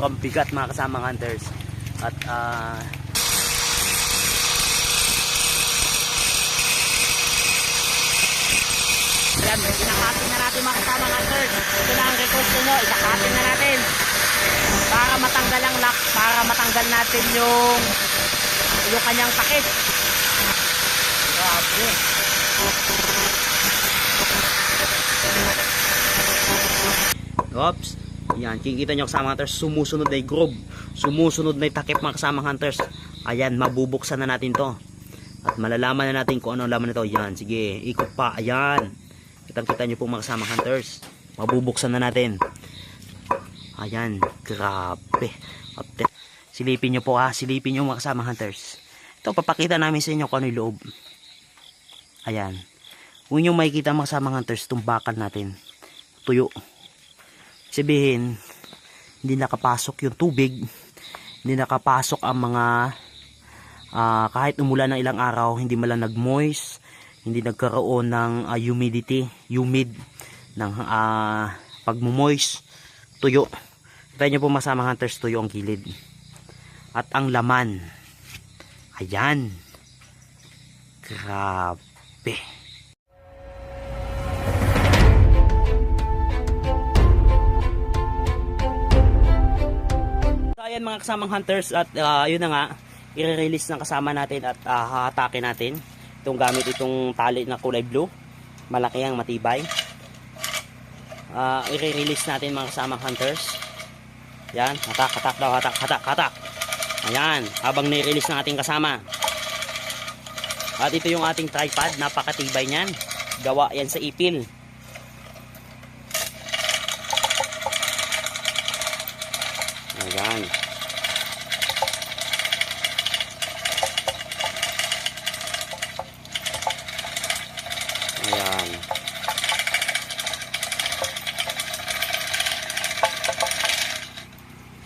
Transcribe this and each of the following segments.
sobrang bigat mga kasamang hunters. At yan, isakatin na natin mga kasamang hunters. Ito na ang request nyo, isakatin na natin para matanggal ang lock, para matanggal natin yung kanyang takip. Grabe. Oops. Yan, kikita nyo kasama hunters, sumusunod na yung groove, sumusunod na yung takip mga kasama hunters. Ayan, mabubuksan na natin to. At malalaman na natin kung ano ang laman nito. Yan, sige, ikot pa. Ayan. Kitang-kita nyo po mga kasama hunters. Mabubuksan na natin. Ayan, grabe. Silipin nyo po ha, silipin nyo mga kasama hunters. Ito, papakita namin sa inyo kung ano yung loob. Ayan. Kung nyo makikita mga kasama hunters, itong bakal natin. Tuyo. Sabihin, hindi nakapasok yung tubig, hindi nakapasok ang mga kahit umulan ng ilang araw, hindi malang nag-moist, hindi nagkaroon ng humid ng pag-moist, tuyo. Tayo nyo po masama hunters, tuyo ang gilid. At ang laman, ayan, grabe. Ayan mga kasamang hunters, at yun na nga, i-release ng kasama natin at hahatake natin itong gamit itong tali na kulay blue, malaki ang matibay. I-release natin mga kasamang hunters. Yan, hatak daw, hatak. Ayan, habang ni-release ng ating kasama. At ito yung ating tripod, napakatibay niyan, gawa yan sa ipil. Ayan. Ayan.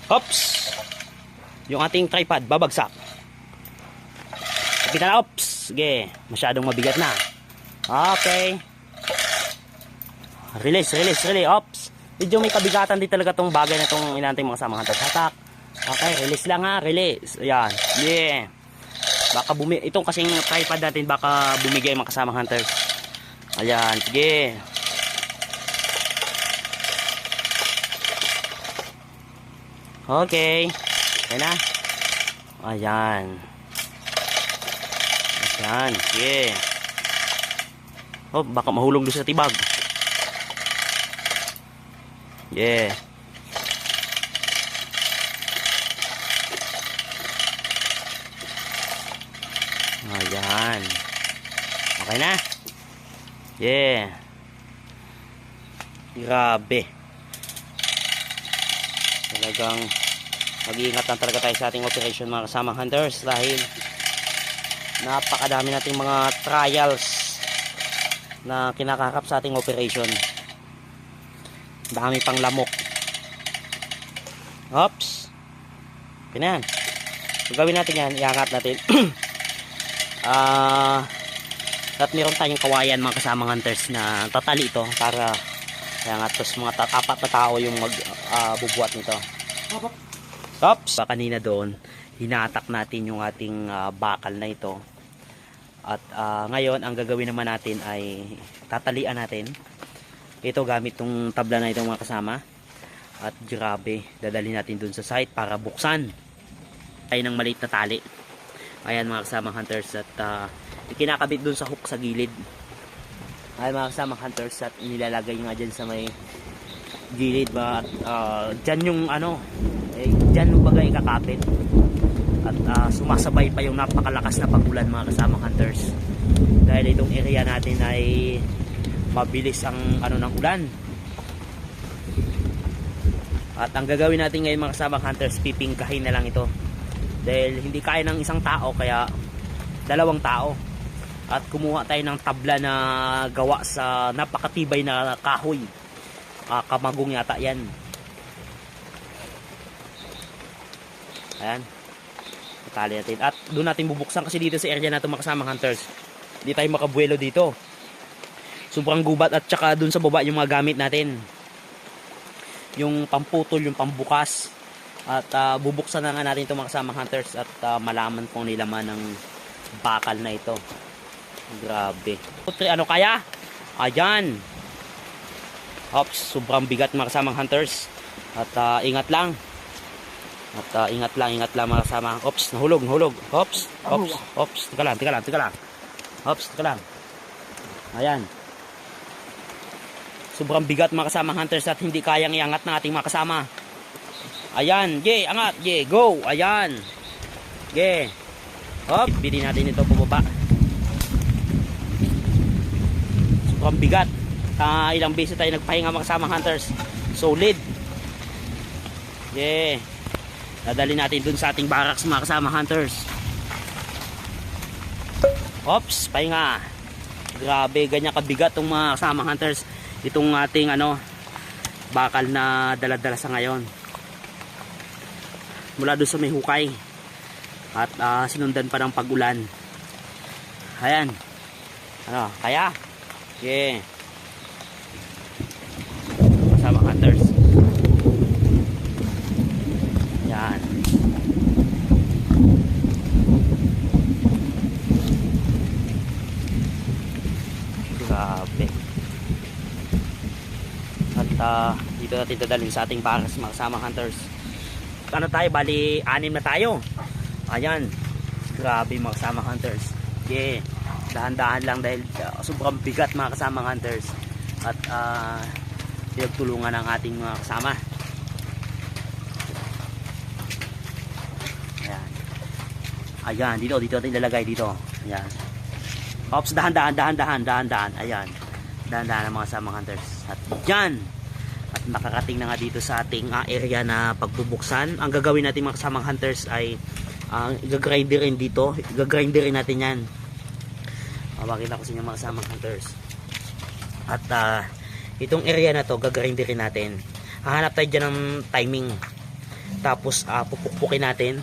Oops! Yung ating tripod babagsak. Kapita na, oops! Sige, masyadong mabigat na. Okay. Release. Oops! Medyo may kabigatan din talaga tong bagay na tong inantay mga kasama hunters. Hatak. Okay, release lang ha, release. Ayan. Yeah. Baka itong kasing tripod natin baka bumigay mga kasama hunters. Ayan, sige. Okay. Okay na. Ayan. Ayan, sige. Oh, baka mahulog doon sa tibag. Yeah. Ayan. Okay na. Yeah. Grabe. Talagang mag-iingat lang talaga tayo sa ating operation mga kasamang hunters, dahil napakadami nating mga trials na kinakarap sa ating operation. Dami pang lamok. Oops. Okay na yan. So, gawin natin yan, iangat natin. At meron tayong kawayan mga kasamang hunters na tatali ito para iangat. Tapos mga tatapat na tao yung bubuhat nito. Oops. Kanina doon hinatak natin yung ating bakal na ito. At ngayon ang gagawin naman natin ay tatalian natin ito gamit tong tabla na itong mga kasama. At grabe, dadali natin dun sa site para buksan ay ng maliit na tali. Ayan mga kasama hunters, at ikinakabit dun sa hook sa gilid. Ayan mga kasama hunters, at inilalagay nga dyan sa may gilid ba. At dyan yung dyan yung bagay ikakapit. At sumasabay pa yung napakalakas na pagulan mga kasama hunters, dahil itong area natin ay mabilis ang ng ulan. At ang gagawin natin ngayon mga kasama hunters, pipingkahin na lang ito, dahil hindi kaya ng isang tao, kaya dalawang tao. At kumuha tayo ng tabla na gawa sa napakatibay na kahoy, kamagong yata yan. Ayan, itali natin at doon natin bubuksan, kasi dito sa area natin mga kasama hunters, hindi tayo makabuelo dito, sobrang gubat. At saka dun sa baba yung mga gamit natin, yung pamputol, yung pambukas, At bubuksan na nga natin ito mga kasamang hunters at malaman kung nilaman ng bakal na ito. Grabe. Ano kaya? Ayan. Ops, sobrang bigat mga kasamang hunters. At ingat lang. At ingat lang mga kasama. Ops, nahulog. Ops. Teka lang. Ops, teka lang. Ayan. Sobrang bigat mga kasamang hunters at hindi kayang iangat ng ating mga kasama. Ayan, angat, go. Ayan. Hop, bili natin ito pababa. Sobrang bigat. Ilang beses tayo nagpahinga mga kasamang hunters. Solid. Dadali natin dun sa ating barracks mga kasamang hunters. Ops, pahinga. Grabe, ganyan kabigat itong mga kasamang hunters. Itong ating bakal na dala-dala sa ngayon. Mula doon sa may hukay. At sinundan pa ng pag-ulan. Ayan. Kaya? Kasama hunters. Yan. Grabe. At dito natin dadalhin sa ating barracks mga kasama hunters. Tayo, bali 6 na tayo. Ayan. Grabe mga kasama hunters. Dahan-dahan lang dahil sobrang bigat mga kasama hunters. At pinagtulungan ng ating mga kasama. Ayan, dito natin ilalagay dito. Ayan. Ops, dahan-dahan. Ayan. Dahan-dahan mga kasama hunters. At dyan. At nakakating na nga dito sa ating area na pagbubuksan. Ang gagawin natin mga kasamang hunters ay igagrinderin dito. Igagrinderin natin yan. Makita ko sa inyo mga kasamang hunters. At itong area na to gagrinderin natin. Hahanap tayo dyan ng timing. Tapos pupukpukin natin.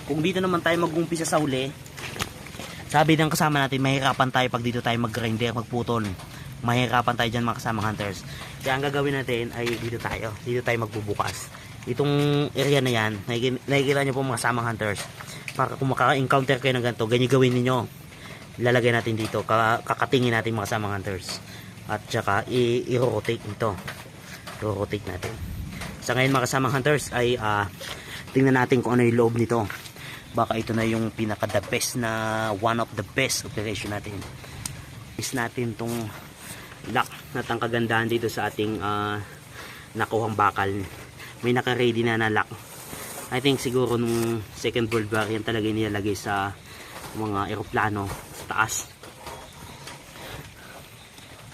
Kung dito naman tayo mag-umpisa sa huli, sabi ng kasama natin mahirapan tayo pag dito tayo mag-grinder, magputol. Mahirapan tayo dyan mga kasamang hunters. Kaya ang gagawin natin ay dito tayo magbubukas. Itong area na yan, nakikita nyo po mga kasamang hunters, para kung maka-encounter kayo ng ganito, ganyan gawin ninyo. Lalagay natin dito, kakatingin natin mga kasamang hunters. At saka i-rotate ito. I-rotate natin. Sa ngayon mga kasamang hunters ay tingnan natin kung ano yung loob nito. Baka ito na yung pinaka the best na one of the best operation natin. Is natin tong lock na kagandahan dito sa ating nakuhang bakal. May naka-ready na lock. I think siguro nung second World War yan talaga nilalagay sa mga eroplano sa taas.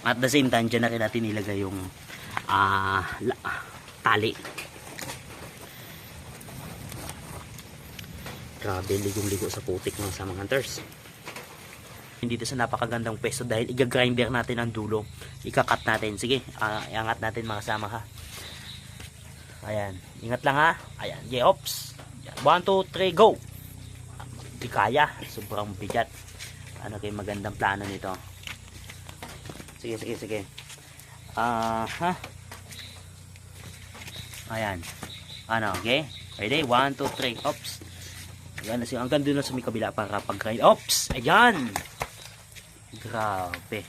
At the same time, dyan na rin natin nilagay yung tali. Grabe, ligong-ligo sa putik ng samang hunters. Dito sa napakagandang pwesto dahil igagrinder natin ang dulo. Ikakat natin. Sige, iangat natin mga kasama ha. Ayan, ingat lang ha. Ayan, ops. 1, 2, 3, go. Di kaya, sobrang bigat. Ano kayo magandang plano nito. Sige. Ayan. Okay? Ready? 1, 2, 3, ops. Ayan, hanggang doon na sa may kabila para pag-grind. Ops! Ayan! Grabe.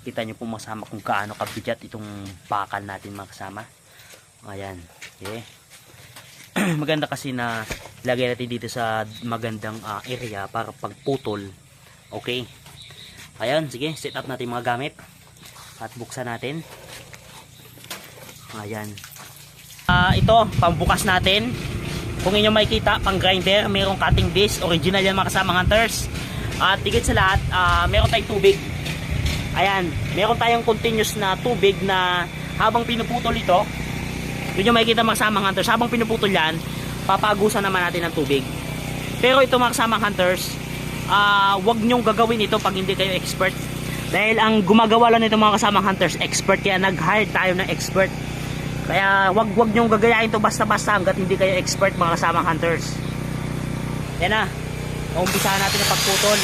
Kita nyo po masama kung gaano kabigat itong bakal natin mga kasama. Ayan. Okay. Maganda kasi na lagay natin dito sa magandang area para pagputol. Okay. Ayan. Sige. Set up natin mga gamit. At buksan natin. Ayan. Ito. Pambukas natin. Kung inyo makikita, pang grinder. Mayroong cutting disc. Original yan mga kasamang hunters. At tigit sa lahat, meron tayong tubig. Ayan, meron tayong continuous na tubig na habang pinuputol ito, yun yung makikita mga kasamang hunters, habang pinuputol yan, papagusan naman natin ng tubig. Pero ito mga kasamang hunters, wag nyong gagawin ito pag hindi kayo expert. Dahil ang gumagawa lang nito mga kasamang hunters, expert, kaya nag-hire tayo ng expert. Kaya wag nyong gagayain ito basta-basta hanggat hindi kayo expert mga kasamang hunters. Yan na. Umpisahan natin ang pagputol.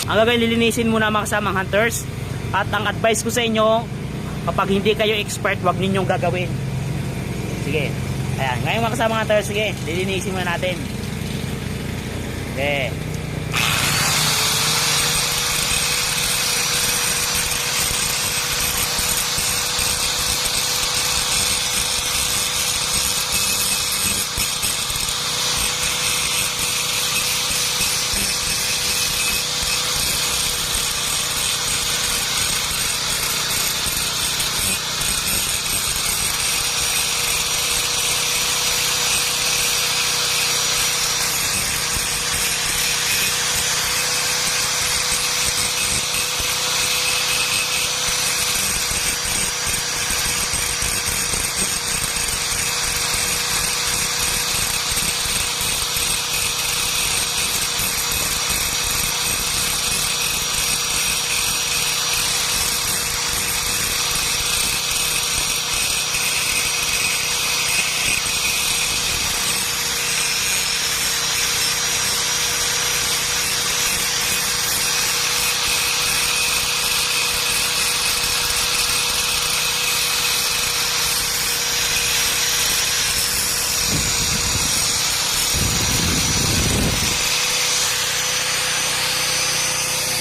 Ang gagawin, lilinisin muna mga kasamang hunters. At ang advice ko sa inyo, kapag hindi kayo expert, wag ninyong gagawin. Sige. Ayan, ngayon mga kasamang hunters, sige, lilinisin muna natin. Okay.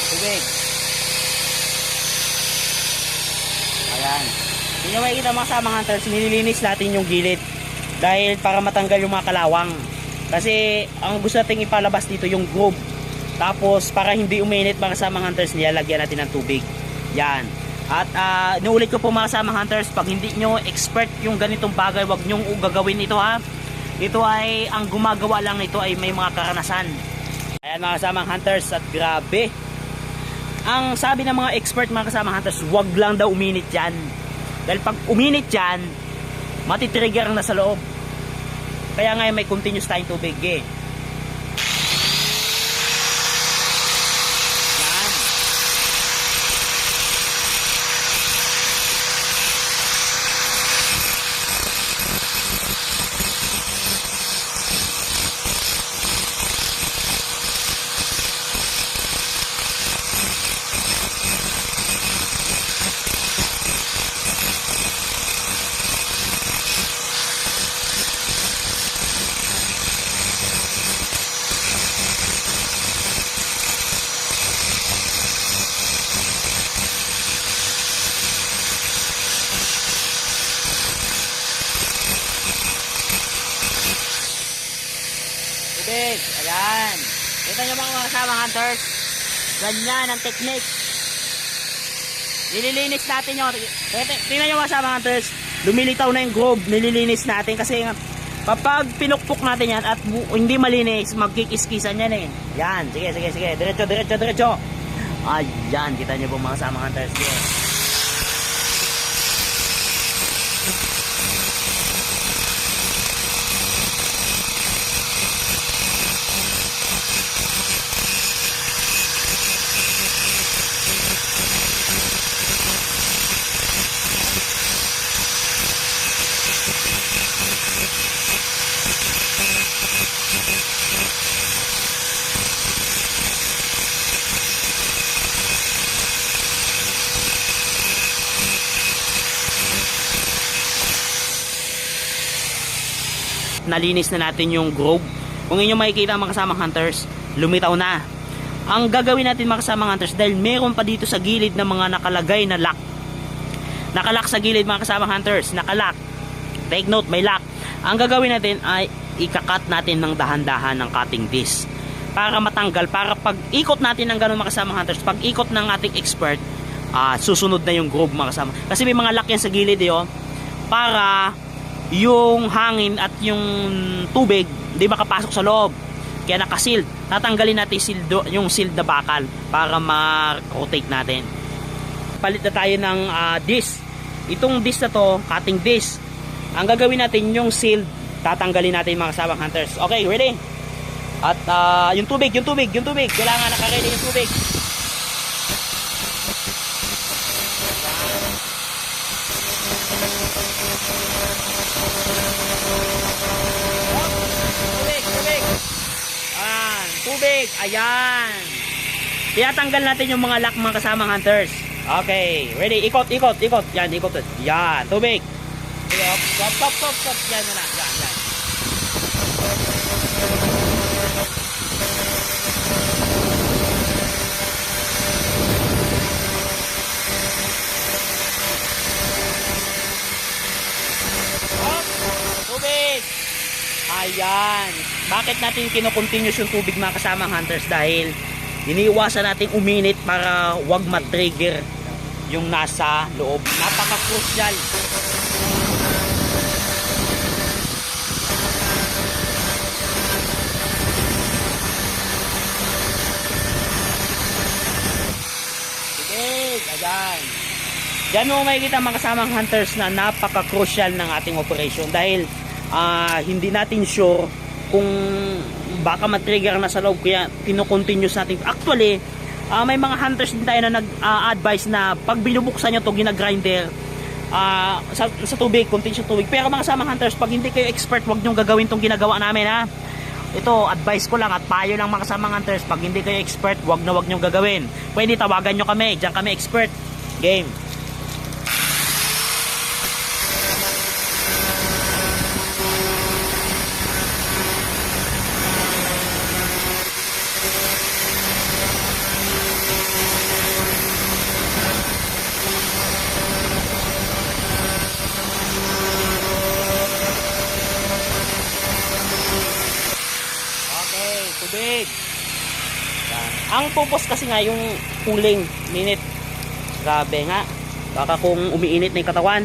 Tubig. Ayan. Hindi nyo makikita mga kasamang hunters, nililinis natin yung gilid. Dahil para matanggal yung mga kalawang. Kasi ang gusto natin ipalabas dito yung groove. Tapos para hindi uminit mga kasamang hunters, nilalagyan natin ng tubig. Yan. At inuulit ko po mga kasamang hunters, pag hindi nyo expert yung ganitong bagay, wag nyo gagawin ito ha. Ito ay, ang gumagawa lang nito ay may mga karanasan. Ayan mga kasamang hunters, at grabe. Ang sabi ng mga expert mga kasamang hunters, wag lang daw uminit yan. Dahil pag uminit yan, matitrigger ang nasa loob. Kaya ngayon may continuous tayong tubig eh. Yan. Tubig. Ayan. Kita nyo mga kasamang hunters. Ganyan ang technique. Nililinis natin yun. Tingnan nyo mga kasamang hunters. Lumilitaw na yung groove. Nililinis natin. Kasi kapag pinukpok natin yan at hindi malinis, magkikiskisan yan eh. Yan. Sige, sige, sige. Diretso, diretso, diretso. Ayan. Kita nyo po mga kasamang hunters. Sige. Nalinis na natin yung groove. Kung inyo makikita mga kasamang hunters, lumitaw na. Ang gagawin natin mga kasamang hunters, dahil meron pa dito sa gilid na mga nakalagay na lock. Nakalock sa gilid mga kasamang hunters, nakalock. Take note, may lock. Ang gagawin natin ay ikakat natin ng dahan-dahan ng cutting disc para matanggal, para pag ikot natin ng ganun mga kasamang hunters, pag ikot ng ating expert, susunod na yung groove mga kasama. Kasi may mga lock yan sa gilid para yung hangin at yung tubig hindi makapasok sa loob, kaya nakasealed. Tatanggalin natin yung sealed na bakal para ma-rotate natin. Palit na tayo ng disc. Itong disc na to, cutting disc. Ang gagawin natin yung sealed, tatanggalin natin mga kasamang hunters. Okay, ready? At yung tubig, kailangan naka-ready yung tubig. Tubig. Ayan. Tinatanggal natin yung mga lock mga kasamang hunters. Okay, ready? Ikot, ikot, ikot. Yan, ikot. Yan, tubig. Stop, stop, stop, stop. Yan na. Yan, yan. Stop. Tubig. Ayan. Bakit natin kinukontinuous yung tubig mga kasamang hunters? Dahil iniiwasan natin uminit para wag matrigger yung nasa loob. Napaka-crucial. Sige, ayan. Diyan mo makikita mga kasamang hunters na napaka-crucial ng ating operation dahil hindi natin sure kung baka matrigger na sa loob kaya kino-continuous natin. Actually, may mga hunters din tayo na nag-advise na pag binubuksan nyo to gina-grinder sa tubig, continuous tubig. Pero mga samang hunters, pag hindi kayo expert, wag nyo gagawin tong ginagawa namin ha. Ito, advice ko lang at payo lang mga samang hunters. Pag hindi kayo expert, wag nyo gagawin. Pwede tawagan nyo kami, diyan kami expert. Game. Tubig. Yan. Ang purpose kasi nga yung cooling minute. Grabe nga. Baka kung umiinit na yung katawan.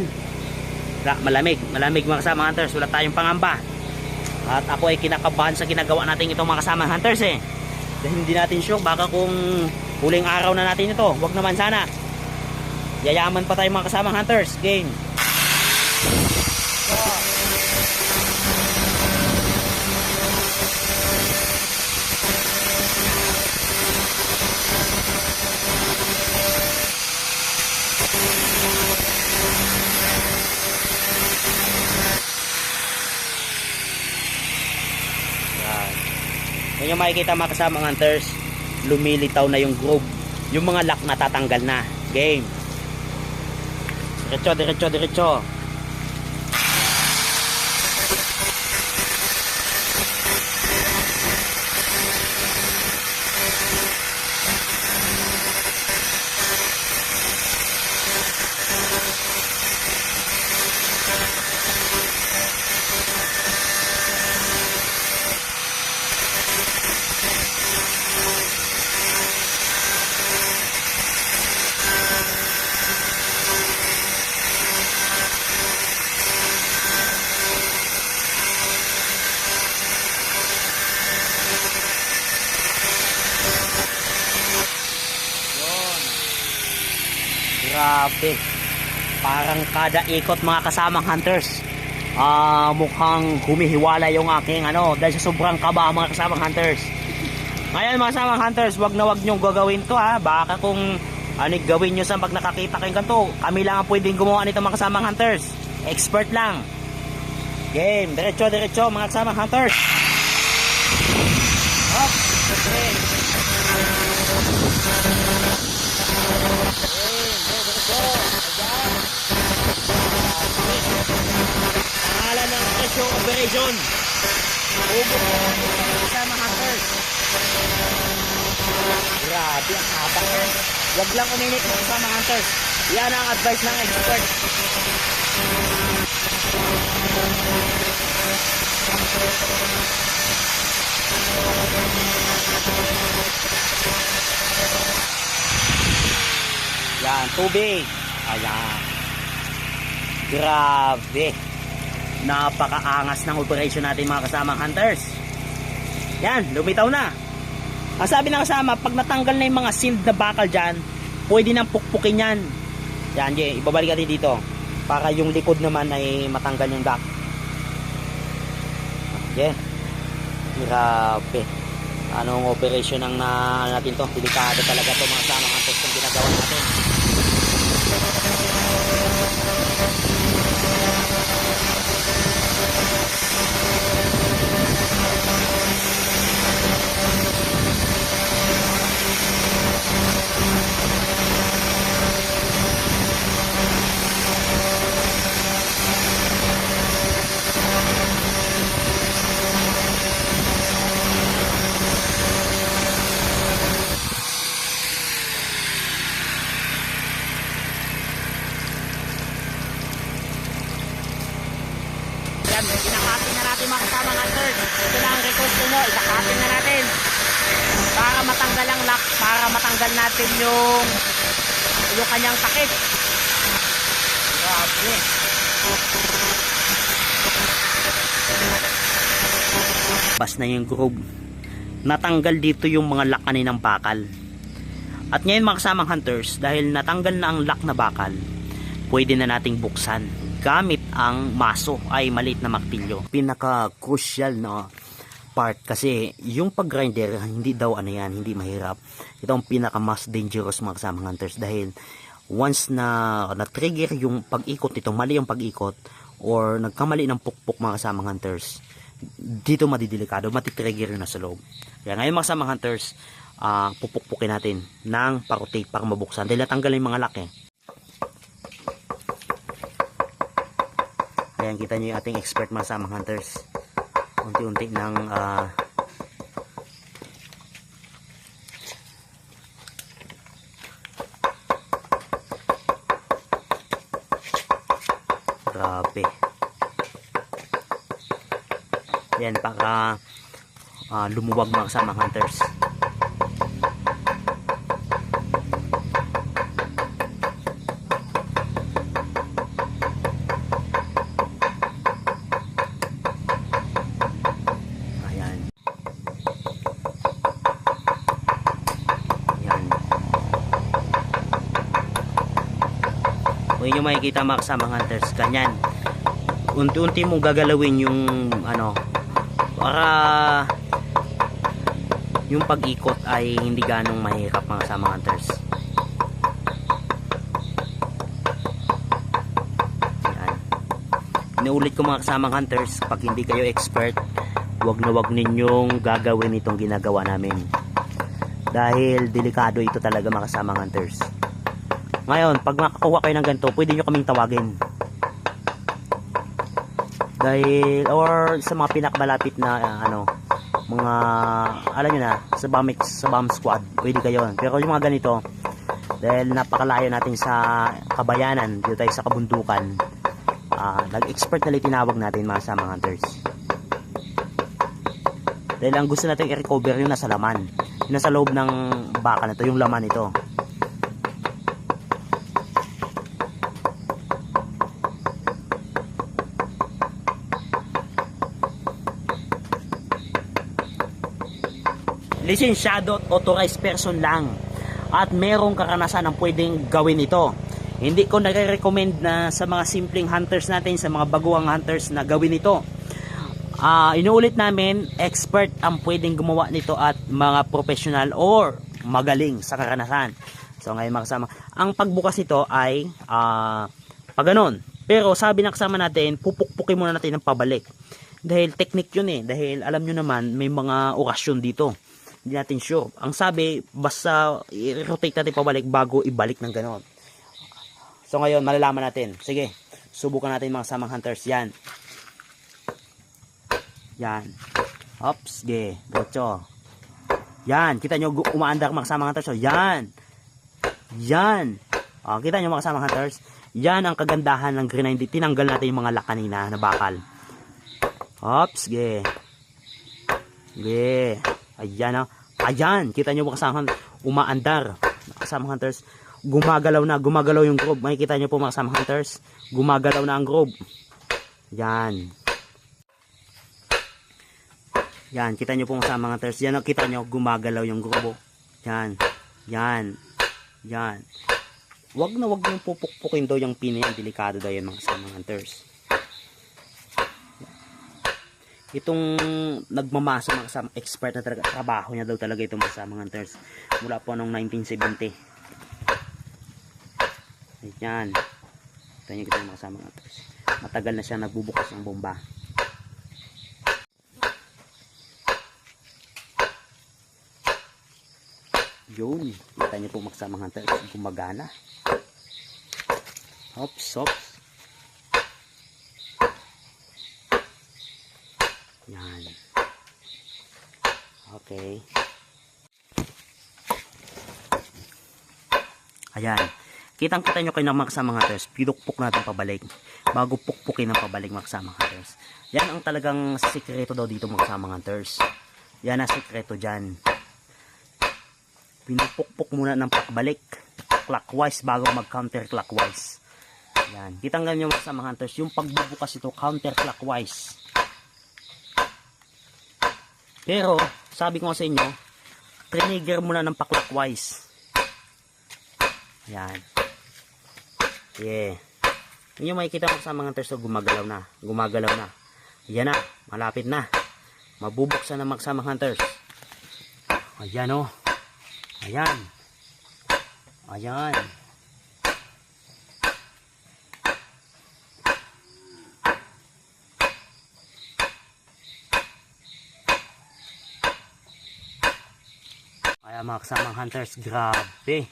Malamig mga kasama hunters. Wala tayong pangamba. At ako ay kinakabahan sa ginagawa natin itong mga kasama hunters eh. Dahil hindi natin sure baka kung huling araw na natin ito. Wag naman sana. Yayaman pa tayo mga kasama hunters. Game. Yan yung makikita mga kasamang hunters, lumilitaw na yung groove, yung mga lock natatanggal na. Game. Diretso, diretso, diretso. Grabe. Parang kada ikot mga kasamang hunters, mukhang humihiwala yung aking dahil sa sobrang kaba mga kasamang hunters. Ngayon mga kasamang hunters, wag na wag nyong gagawin to ha. Baka kung gawin nyo sa pag nakakita kayong ganito, kami lang ang pwedeng gumawa nito mga kasamang hunters. Expert lang. Game. Diretso, diretso mga kasamang hunters. Hop. Okay. Pangalan ng presyo operation. Ubok sa mga hunters. Grabe ang habang yan. Huwag lang uminit mga kasama hunters. Yan ang advice ng expert. Yan, tubig. Ayan. Grabe. Napakaangas ng operation natin mga kasamang hunters. Yan, lumitaw na. Ang sabi ng kasama, pag natanggal na yung mga sealed na bakal dyan, pwede nang pukpukin yan. Yan, ibabalik natin dito. Para yung likod naman ay matanggal yung gap. Yan. Grabe. Anong operation ng natin to? Delikado talaga to mga kasamang hunters kung ginagawa natin. matanggal natin yung kanyang takip. Grabe. Bas na yung groove. Natanggal dito yung mga lock ng bakal. At ngayon mga kasamang hunters, dahil natanggal na ang lock na bakal, pwede na nating buksan gamit ang maso ay maliit na martilyo. Pinaka crucial na part kasi yung pag-grinder hindi daw hindi mahirap. Ito ang pinaka mas dangerous mga kasamang hunters dahil once na na-trigger yung pag-ikot nito, mali yung pag-ikot or nagkamali ng pukpok mga kasamang hunters, dito madidelikado, matitrigger yun na sa loob. Kaya ngayon mga kasamang hunters, pupukpukin natin ng parotape para mabuksan dahil natanggal yung mga lock eh. Ayan, kita nyo yung ating expert mga kasamang hunters, unti-unti ng grabe. Ayan, para lumuwag mga kasamang hunters. Ayan. Ayan. Kung inyo makikita mga kasamang hunters, ganyan. Unti-unti mong gagalawin yung para yung pag-ikot ay hindi ganong mahirap mga kasamang hunters. Yan. Inuulit ko mga kasamang hunters, pag hindi kayo expert, wag na wag ninyong gagawin itong ginagawa namin dahil delikado ito talaga mga kasamang hunters. Ngayon, pag makakuha kayo ng ganito, pwede nyo kaming tawagin dahil or sa mga pinakamalapit na mga alam nyo na sa bomb squad, pwede kayo. Pero yung mga ganito, dahil napakalayo natin sa kabayanan, dito tayo sa kabundukan, nag-expert na tinawag natin mga kasamang hunters dahil ang gusto natin i-recover yung nasa laman, yung nasa loob ng baka na to, yung laman ito. Lisensyado at authorized person lang at merong karanasan ang pwedeng gawin ito. Hindi ko nare-recommend na sa mga simpleng hunters natin, sa mga baguang hunters na gawin ito. Inuulit namin, expert ang pwedeng gumawa nito at mga professional or magaling sa karanasan. So ngayon mga kasama, ang pagbukas nito ay pag ganon. Pero sabi ng kasama natin, pupukpukin muna natin ng pabalik. Dahil technique yun eh. Dahil alam nyo naman, may mga orasyon dito. Hindi natin sure. Ang sabi, basta i-rotate natin pabalik bago ibalik ng ganon. So ngayon, malalaman natin. Sige, subukan natin mga kasamang hunters. Yan. Yan. Ops, ge. Diretso. Yan. Kita nyo, umaandar mga kasamang hunters. So, yan. Yan. Kita nyo mga kasamang hunters. Yan ang kagandahan ng Green 90. Tinanggal natin yung mga lock kanina na bakal. Ops, ge. Ge. Ayan. Ayan. Kita nyo mga kasamang umaandar. Kasamang hunters. Gumagalaw na. Gumagalaw yung groove. Makikita nyo po mga kasamang hunters. Gumagalaw na ang groove. Yan. Yan. Kita nyo po mga kasamang hunters. Yan. Kita nyo. Gumagalaw yung groove. Yan. Yan. Yan. Wag na wag yung pupukpukin daw yung pin. Delikado daw yung mga kasamang hunters. Itong nagmamasa mga kasama, expert na talaga, trabaho niya daw talaga itong mga kasamang hunters mula po noong 1970. Ayan. Ito nyo kita mga kasamang hunters. Matagal na siya nagbubukas ng bomba. Yun. Kita nyo po mga kasamang hunters. Gumagana. Hops, hops. Yan. Okay. Ayan. Kitang-kita nyo kayo ng mga kasamang hunters. Pinukpok natin pabalik. Bago pukpukin ng pabalik mga kasamang hunters. Yan ang talagang sikreto daw dito mga kasamang hunters. Yan ang sikreto dyan. pinupukpok muna ng pakbalik clockwise bago mag counterclockwise. Yan, kitanggal nyo mga kasama hunters, yung pagbubukas ito counterclockwise. Pero sabi ko sa inyo, trigger muna ng pa-clockwise. Yan. Yeah. Yung makikita mo sa mga hunters, so gumagalaw na. Gumagalaw na. Yan na. Malapit na. Mabubuksan na magsama hunters. Ayan o. Ayan. Ayan. Ayan mga kasamang hunters. Grabe.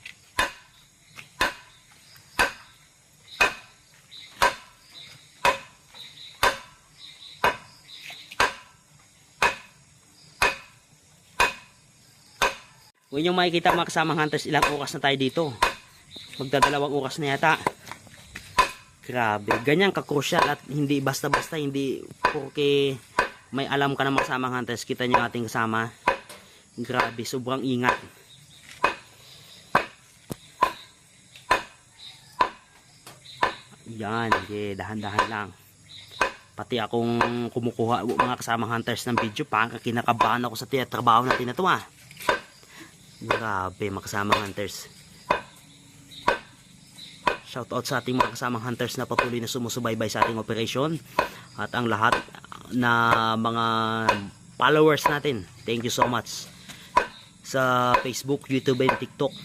Kung inyong makikita mga kasamang hunters, ilang oras na tayo dito. Magdadalawang oras na yata. Grabe. Ganyan ka-crucial at hindi basta-basta, hindi porque may alam ka na mga kasamang hunters. Kita nyo ating kasama. Grabe. Sobrang ingat. Yan. Okay, dahan-dahan lang. Pati akong kumukuha mga kasamang hunters ng video. Parang kinakabahan ako sa trabaho natin na ito ah. Grabe mga kasamang hunters. Shoutout sa ating mga kasamang hunters na patuloy na sumusubaybay sa ating operation. At ang lahat na mga followers natin. Thank you so much. Sa Facebook, YouTube and TikTok.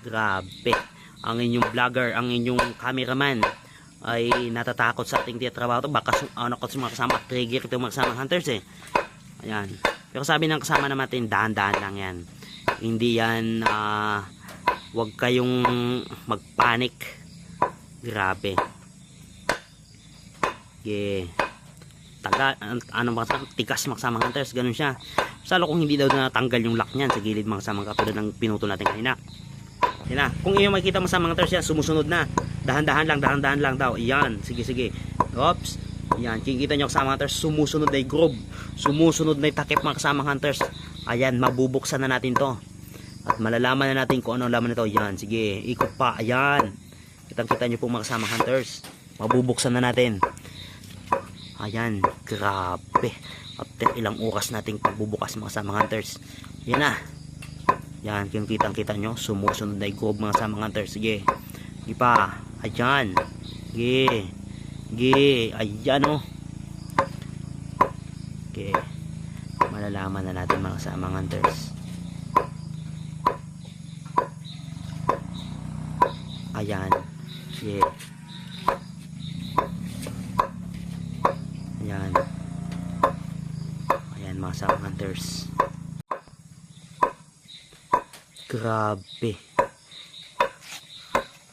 Grabe. Ang inyong vlogger, ang inyong cameraman ay natatakot sa ating trabaho. Baka nakot sa mga kasama trigger itong mga kasamang hunters eh. Ayan. Pero sabi ng kasama natin, dahan-dahan lang yan. Hindi yan wag kayong magpanik. Grabe. Yeah. Tigas maksamang hunters, ganun siya. Salo kung hindi daw natanggal yung lock niyan sa gilid mga samang katulad ng pinuto natin kanina. Yan na. Kung iyo makikita maksamang hunters yan, sumusunod na. Dahan-dahan lang daw. Iyan, sige. Oops. Yan, kikita nyo kasama hunters, sumusunod na yung groove. Sumusunod na yung takip mga kasama hunters. Ayan, mabubuksan na natin to. At malalaman na natin kung ano laman nito. Yan, sige, ikot pa. Ayan. Kitang-kita nyo po mga kasama hunters. Mabubuksan na natin. Ayan, grabe. After ilang oras nating pagbubukas mga kasama hunters. Yan na. Yan, kitang-kita nyo. Sumusunod na yung groove mga kasama hunters. Sige. Sige pa. Ayan. Sige. Sige. Ayan o. Okay. Malalaman na natin mga kasama hunters. Ayan. Yeah. Ayan. Ayan mga kasama hunters. Grabe.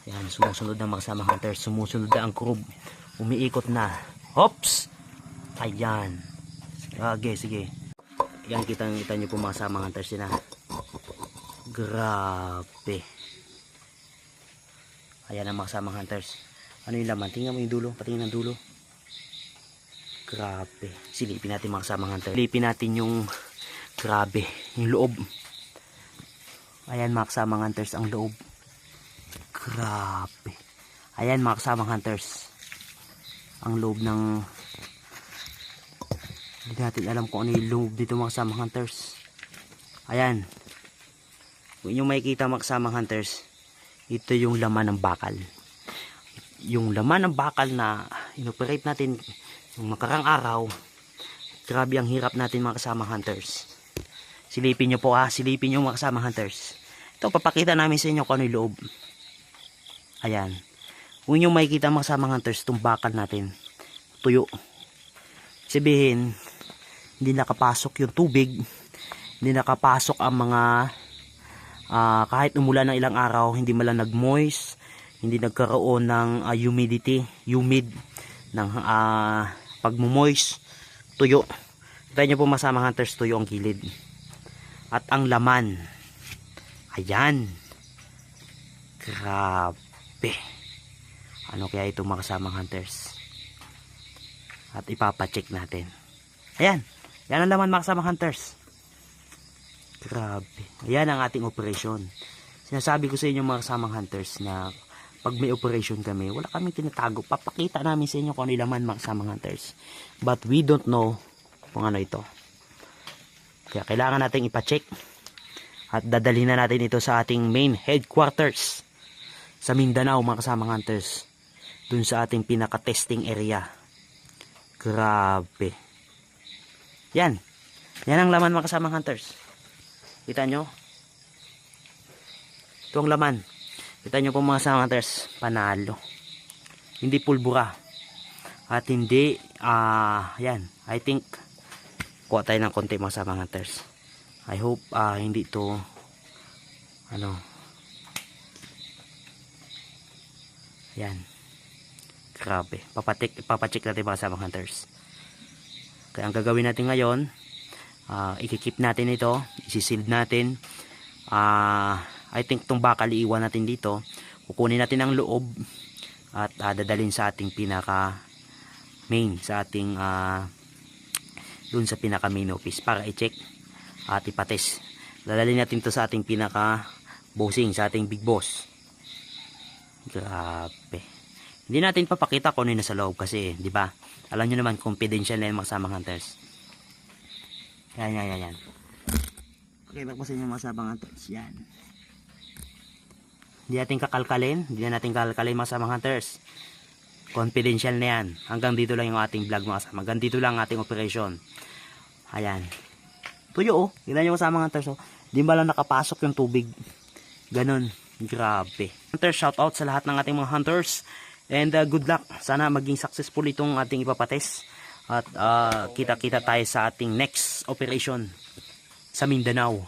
Ayan, sumusunod na mga kasama hunters. Sumusunod na ang groove. Umiikot na. Hops! Ayan. Sige. Yan, kita nyo po mga kasama hunters na. Grabe. Ayan ang mga kasama hunters. Ano yung laman? Tingnan mo yung dulo. Patingin ang dulo. Grabe. Silipin natin mga kasama hunters. Silipin natin yung grabe. Yung loob. Ayan mga kasama hunters. Ang loob. Grabe. Ayan mga kasama hunters. Ang loob ng... Hindi natin alam kung ano yung loob dito mga kasama hunters. Ayan. Kung inyong makikita mga kasama hunters, ito yung laman ng bakal. Yung laman ng bakal na inoperate natin yung makarang araw. Grabe ang hirap natin mga kasama hunters. Silipin nyo po ha. Silipin nyo mga kasama hunters. Ito papakita namin sa inyo kung ano yung loob. Ayan. Kung inyong makikita mga kasama hunters, itong bakal natin. Tuyo. Sabihin, hindi nakapasok yung tubig. Hindi nakapasok ang mga kahit umulan ng ilang araw, hindi malang nag-moist, hindi nagkaroon ng humid ng pag-moist, tuyo. Tayo nyo po masama hunters, tuyo ang gilid. At ang laman, ayan. Grabe. Ano kaya ito mga kasamang hunters? At ipapacheck natin. Ayan. Yan ang laman mga kasamang hunters. Grabe. Ayan ang ating operation. Sinasabi ko sa inyo mga kasamang hunters na pag may operation kami, wala kaming tinatago. Papakita namin sa inyo kung ano laman mga kasamang hunters. But we don't know kung ano ito. Kaya kailangan natin ipacheck. At dadalhin na natin ito sa ating main headquarters sa Mindanao mga kasamang hunters. Dun sa ating pinaka-testing area. Grabe. Yan. Yan ang laman mga kasamang hunters. Kita nyo? Ito ang laman. Kita nyo po mga kasamang hunters. Panalo. Hindi pulbura. At hindi, yan. I think, kuha tayo ng konti mga kasamang hunters. I hope, hindi to, yan. Grabe. Papacheck natin mga kasamang hunters. Kaya ang gagawin natin ngayon, ikikip natin ito, isisealed natin. I think itong bakal iiwan natin dito. Kukunin natin ang loob at dadalhin sa ating pinaka main, sa ating dun sa pinaka main office para i-check at ipatest. Dadalhin natin to sa ating pinaka bossing, sa ating big boss. Grabe. Hindi natin papakita kung ano yung nasa loob kasi, di ba? Alam nyo naman, confidential na yung mga kasamang hunters. Yan. Pakita ko sa inyo mga kasamang hunters. Yan. Hindi natin kakalkalin mga kasamang hunters. Confidential na yan. Hanggang dito lang yung ating vlog mga kasama. Hanggang dito lang ating operation. Ayan. Tuyo oh. Tignan nyo kasamang hunters oh. Di ba lang nakapasok yung tubig. Ganon. Grabe. Hunters, shout out sa lahat ng ating mga hunters. And good luck. Sana maging successful itong ating ipapates. At kita-kita tayo sa ating next operation sa Mindanao.